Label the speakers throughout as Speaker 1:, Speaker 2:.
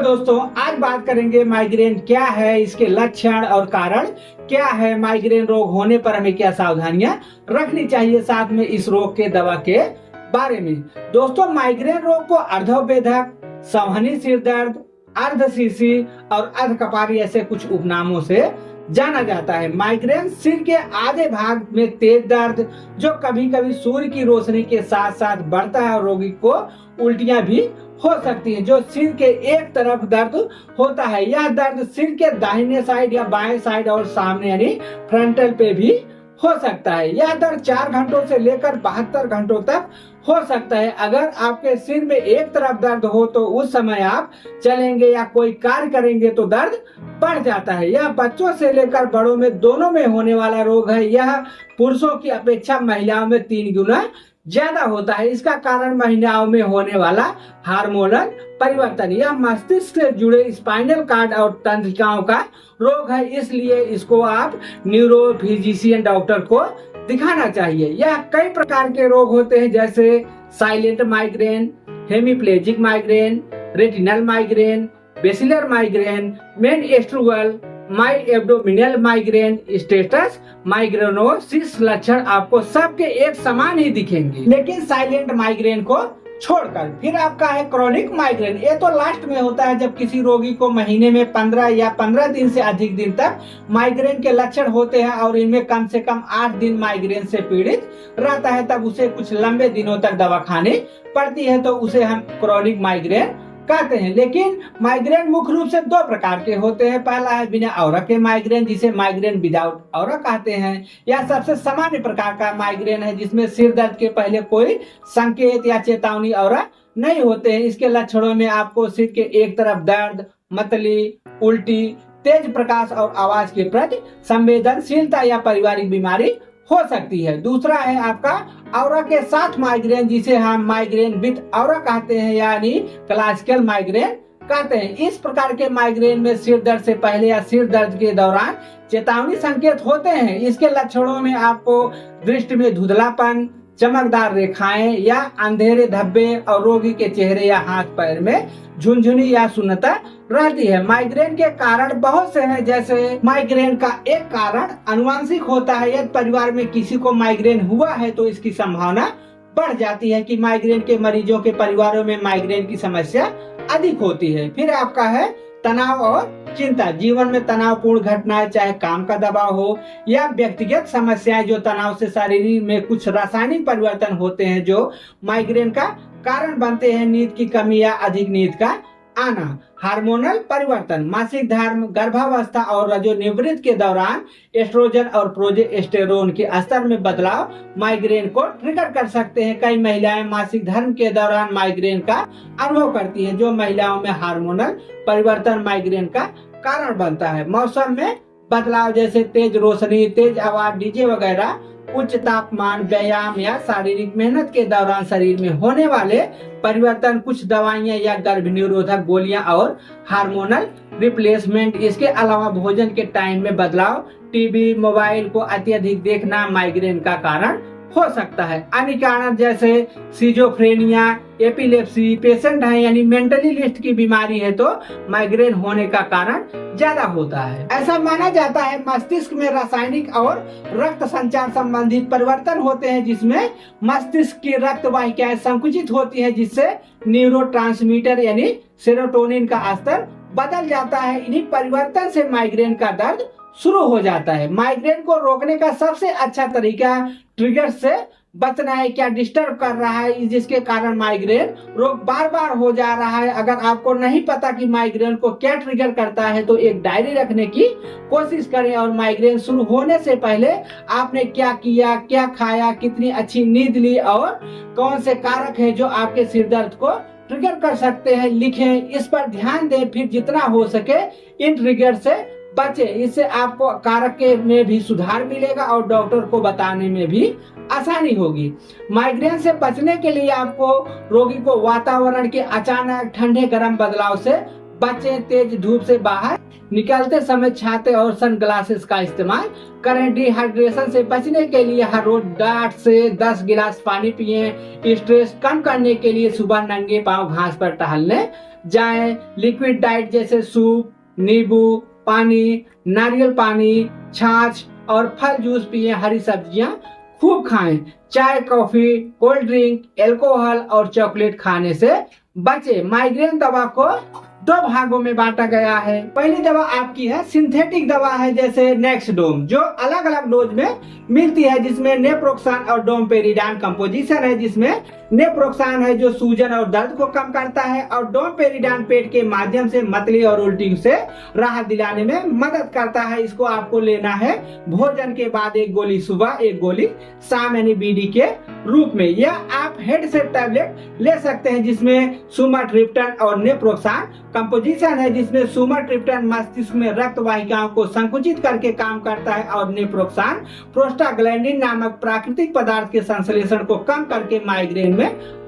Speaker 1: दोस्तों, आज बात करेंगे माइग्रेन क्या है, इसके लक्षण और कारण क्या है, माइग्रेन रोग होने पर हमें क्या सावधानियां रखनी चाहिए, साथ में इस रोग के दवा के बारे में। दोस्तों, माइग्रेन रोग को अर्धोवेधक, संवहनी सिर दर्द, अर्धशीर्षी और अर्धकपाली ऐसे कुछ उपनामों से जाना जाता है। माइग्रेन सिर के आधे भाग में तेज दर्द जो कभी कभी सूर्य की रोशनी के साथ साथ बढ़ता है और रोगी को उल्टियां भी हो सकती हैं। जो सिर के एक तरफ दर्द होता है, यह दर्द सिर के दाहिने साइड या बाएं साइड और सामने यानी फ्रंटल पे भी हो सकता है। यह दर्द 4 घंटों से लेकर 72 घंटों तक हो सकता है। अगर आपके सिर में एक तरफ दर्द हो तो उस समय आप चलेंगे या कोई कार्य करेंगे तो दर्द बढ़ जाता है। यह बच्चों से लेकर बड़ों में दोनों में होने वाला रोग है। यह पुरुषों की अपेक्षा महिलाओं में 3 गुना ज्यादा होता है। इसका कारण महिलाओं में होने वाला हार्मोनल परिवर्तन। यह मस्तिष्क से जुड़े स्पाइनल कार्ड और तंत्रिकाओं का रोग है, इसलिए इसको आप न्यूरो फिजिशियन डॉक्टर को दिखाना चाहिए। यह कई प्रकार के रोग होते हैं, जैसे silent migraine, hemiplegic migraine, retinal migraine, basilar migraine, menstrual, माई एब्डोमिनल माइग्रेन, स्टेटस माइग्रेनोसिस। लक्षण आपको सबके एक समान ही दिखेंगे, लेकिन साइलेंट माइग्रेन को छोड़कर। फिर आपका है क्रॉनिक माइग्रेन। ये तो लास्ट में होता है जब किसी रोगी को महीने में 15 या 15 दिन से अधिक दिन तक माइग्रेन के लक्षण होते हैं और इनमें कम से कम 8 दिन माइग्रेन से पीड़ित रहता है, तब उसे कुछ लंबे दिनों तक दवा खानी पड़ती है, तो उसे हम क्रॉनिक माइग्रेन कहते हैं। लेकिन माइग्रेन मुख्य रूप से 2 प्रकार के होते हैं। पहला है बिना औरा के माइग्रेन, जिसे माइग्रेन विदाउट औरा कहते हैं। यह सबसे सामान्य प्रकार का माइग्रेन है, जिसमें सिर दर्द के पहले कोई संकेत या चेतावनी औरा नहीं होते हैं। इसके लक्षणों में आपको सिर के एक तरफ दर्द, मतली, उल्टी, तेज प्रकाश और आवाज के प्रति संवेदनशीलता या पारिवारिक बीमारी हो सकती है। दूसरा है आपका औरा के साथ माइग्रेन, जिसे हम माइग्रेन विद औरा कहते हैं, यानी क्लासिकल माइग्रेन कहते हैं। इस प्रकार के माइग्रेन में सिर दर्द से पहले या सिर दर्द के दौरान चेतावनी संकेत होते हैं। इसके लक्षणों में आपको दृष्टि में धुंधलापन, चमकदार रेखाएं या अंधेरे धब्बे और रोगी के चेहरे या हाथ पैर में झुनझुनी या सुन्नता रहती है। माइग्रेन के कारण बहुत से हैं, जैसे माइग्रेन का एक कारण आनुवंशिक होता है। यदि परिवार में किसी को माइग्रेन हुआ है तो इसकी संभावना बढ़ जाती है कि माइग्रेन के मरीजों के परिवारों में माइग्रेन की समस्या अधिक होती है। फिर आपका है तनाव और चिंता। जीवन में तनावपूर्ण घटनाएं, चाहे काम का दबाव हो या व्यक्तिगत समस्याएं, जो तनाव से शरीर में कुछ रासायनिक परिवर्तन होते हैं जो माइग्रेन का कारण बनते हैं। नींद की कमी या अधिक नींद का आना, हार्मोनल परिवर्तन, मासिक धर्म, गर्भावस्था और रजोनिवृत्ति के दौरान एस्ट्रोजन और प्रोजेस्टेरोन के स्तर में बदलाव माइग्रेन को ट्रिगर कर सकते हैं। कई महिलाएं मासिक धर्म के दौरान माइग्रेन का अनुभव करती हैं, जो महिलाओं में हार्मोनल परिवर्तन माइग्रेन का कारण बनता है। मौसम में बदलाव, जैसे तेज रोशनी, तेज आवाज, डीजे वगैरह, उच्च तापमान, व्यायाम या शारीरिक मेहनत के दौरान शरीर में होने वाले परिवर्तन, कुछ दवाइयां या गर्भ निरोधक गोलियां और हार्मोनल रिप्लेसमेंट। इसके अलावा भोजन के टाइम में बदलाव, टीवी, मोबाइल को अत्यधिक देखना माइग्रेन का कारण हो सकता है। अन्य कारण जैसे सिजोफ्रेनिया, एपिलेप्सी, पेशेंट है यानी मेंटली लिस्ट की बीमारी है तो माइग्रेन होने का कारण ज्यादा होता है। ऐसा माना जाता है मस्तिष्क में रासायनिक और रक्त संचार संबंधित परिवर्तन होते हैं, जिसमें मस्तिष्क की रक्त वाहिकाएं संकुचित होती है, जिससे न्यूरोट्रांसमीटर यानी सेरोटोनिन का स्तर बदल जाता है। इन्हीं परिवर्तन से माइग्रेन का दर्द शुरू हो जाता है। माइग्रेन को रोकने का सबसे अच्छा तरीका ट्रिगर से बचना है। क्या डिस्टर्ब कर रहा है जिसके कारण माइग्रेन रोग बार बार हो जा रहा है? अगर आपको नहीं पता कि माइग्रेन को क्या ट्रिगर करता है तो एक डायरी रखने की कोशिश करें और माइग्रेन शुरू होने से पहले आपने क्या किया, क्या खाया, कितनी अच्छी नींद ली और कौन से कारक है जो आपके सिर दर्द को ट्रिगर कर सकते हैं, लिखें, इस पर ध्यान दें। फिर जितना हो सके इन ट्रिगर से बचे। इससे आपको कारक में भी सुधार मिलेगा और डॉक्टर को बताने में भी आसानी होगी। माइग्रेन से बचने के लिए आपको रोगी को वातावरण के अचानक ठंडे गर्म बदलाव से बचें तेज धूप से बाहर निकलते समय छाते और सनग्लासेस का इस्तेमाल करें। डिहाइड्रेशन से बचने के लिए हर रोज 8 से 10 गिलास पानी पिएं। स्ट्रेस कम करने के लिए सुबह नंगे पांव घास पर टहलने जाएं। लिक्विड डाइट जैसे सूप, नींबू पानी, नारियल पानी, छाछ और फल जूस पिएं। हरी सब्जियां खूब खाएं। चाय, कॉफी, कोल्ड ड्रिंक, अल्कोहल और चॉकलेट खाने से बचे। माइग्रेन दवा को 2 भागों में बांटा गया है। पहली दवा आपकी है सिंथेटिक दवा है, जैसे नेक्सडोम, जो अलग अलग डोज में मिलती है, जिसमें नेप्रोक्सान और डोमपेरिडान कंपोजिशन है। जिसमें नेप्रोक्सान है जो सूजन और दर्द को कम करता है, और डोमपेरिडान पेट के माध्यम से मतली और उल्टी से राहत दिलाने में मदद करता है। इसको आपको लेना है भोजन के बाद 1 गोली सुबह, 1 गोली शाम, यानी बीडी के रूप में। या आप हेड सेट टैबलेट ले सकते हैं, जिसमें सुमाट्रिप्टन और नेप्रोक्सान कंपोजिशन है, जिसमें सुमाट्रिप्टन मस्तिष्क में रक्त वाहिकाओं को संकुचित करके काम करता है, और नेप्रोक्सान प्रोस्टाग्लैंडिन नामक प्राकृतिक पदार्थ के संश्लेषण को कम करके माइग्रेन में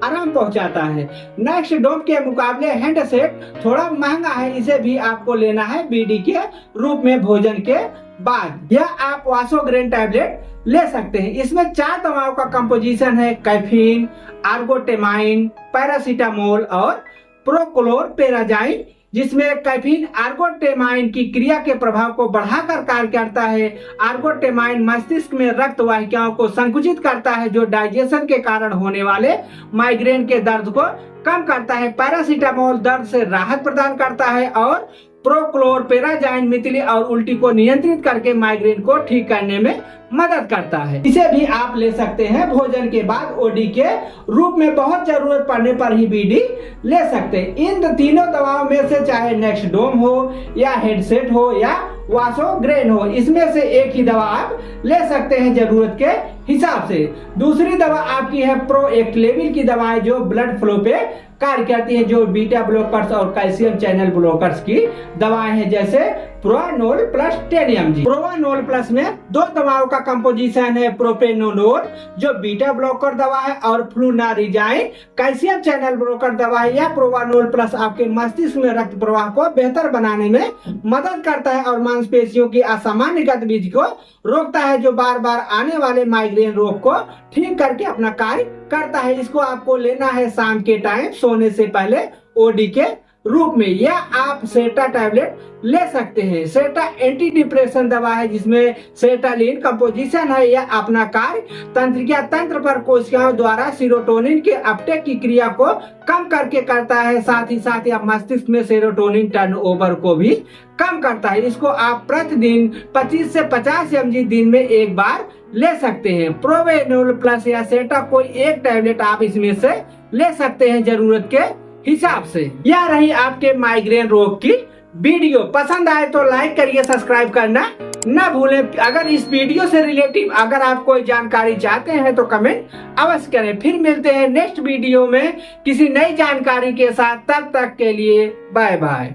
Speaker 1: आराम पहुंचाता है। नेक्सडोम के मुकाबले हैंड सेट थोड़ा महंगा है, इसे भी आपको लेना है बीडी के रूप में भोजन के बाद। या आप वासोग्रेन टैबलेट ले सकते हैं। इसमें 4 दवाओं का कंपोजिशन है, कैफीन, आर्गोटेमाइन, पैरासीटामोल और प्रोक्लोरपेराजाइन, जिसमें कैफीन आर्गोटेमाइन की क्रिया के प्रभाव को बढ़ाकर कार्य करता है। आर्गोटेमाइन मस्तिष्क में रक्त वाहिकाओं को संकुचित करता है, जो डाइजेशन के कारण होने वाले माइग्रेन के दर्द को कम करता है। पैरासीटामोल दर्द से राहत प्रदान करता है, और प्रोक्लोरपेराजाइन मितली और उल्टी को नियंत्रित करके माइग्रेन को ठीक करने में मदद करता है। इसे भी आप ले सकते हैं भोजन के बाद ओडी के रूप में। बहुत जरूरत पड़ने पर ही बीडी ले सकते हैं। इन तीनों दवाओं में से चाहे नेक्सडोम हो या हेडसेट हो या वासोग्रेन हो, इसमें से एक ही दवा आप ले सकते हैं जरूरत के हिसाब से। दूसरी दवा आपकी है प्रोएक्टिलेविल की दवाएं, जो ब्लड फ्लो पे कार्य करती है, जो बीटा ब्लॉकर्स और कैल्शियम चैनल ब्लॉकर्स की दवाएं हैं, जैसे प्रोआनोल प्लस 10 mg। प्रोआनोल प्लस में 2 दवाओं का कंपोजिशन है, प्रोपेनोनोल जो बीटा ब्लॉकर दवा है, और फ्लूनारिजाइन कैल्शियम चैनल ब्लॉकर दवा है। या प्रोआनोल प्लस आपके मस्तिष्क में रक्त प्रवाह को बेहतर बनाने में मदद करता है, और मांसपेशियों की असामान्य गतिविधि को रोकता है, जो बार बार आने वाले माइग्रेन रोग को ठीक करके अपना कार्य करता है। इसको आपको लेना है शाम के टाइम सोने से पहले ओडी के रूप में। या आप सेटा टैबलेट ले सकते हैं। सेटा एंटी डिप्रेशन दवा है, जिसमें सेटालिन कंपोजिशन है। यह अपना कार्य तंत्रिका तंत्र पर कोशिकाओं द्वारा सीरोटोनिन के अपटेक की क्रिया को कम करके करता है। साथ ही मस्तिष्क में सेरोटोनिन टर्नओवर को भी कम करता है। इसको आप प्रतिदिन 25 से 50 mg दिन में 1 बार ले सकते हैं। प्रोवेनोल प्लस या सेटा कोई एक टैबलेट आप इसमें से ले सकते हैं जरूरत के हिसाब से। यह रही आपके माइग्रेन रोग की वीडियो। पसंद आए तो लाइक करिए, सब्सक्राइब करना न भूलें। अगर इस वीडियो से रिलेटिव अगर आप कोई जानकारी चाहते हैं तो कमेंट अवश्य करें। फिर मिलते हैं नेक्स्ट वीडियो में किसी नई जानकारी के साथ। तब तक के लिए बाय बाय।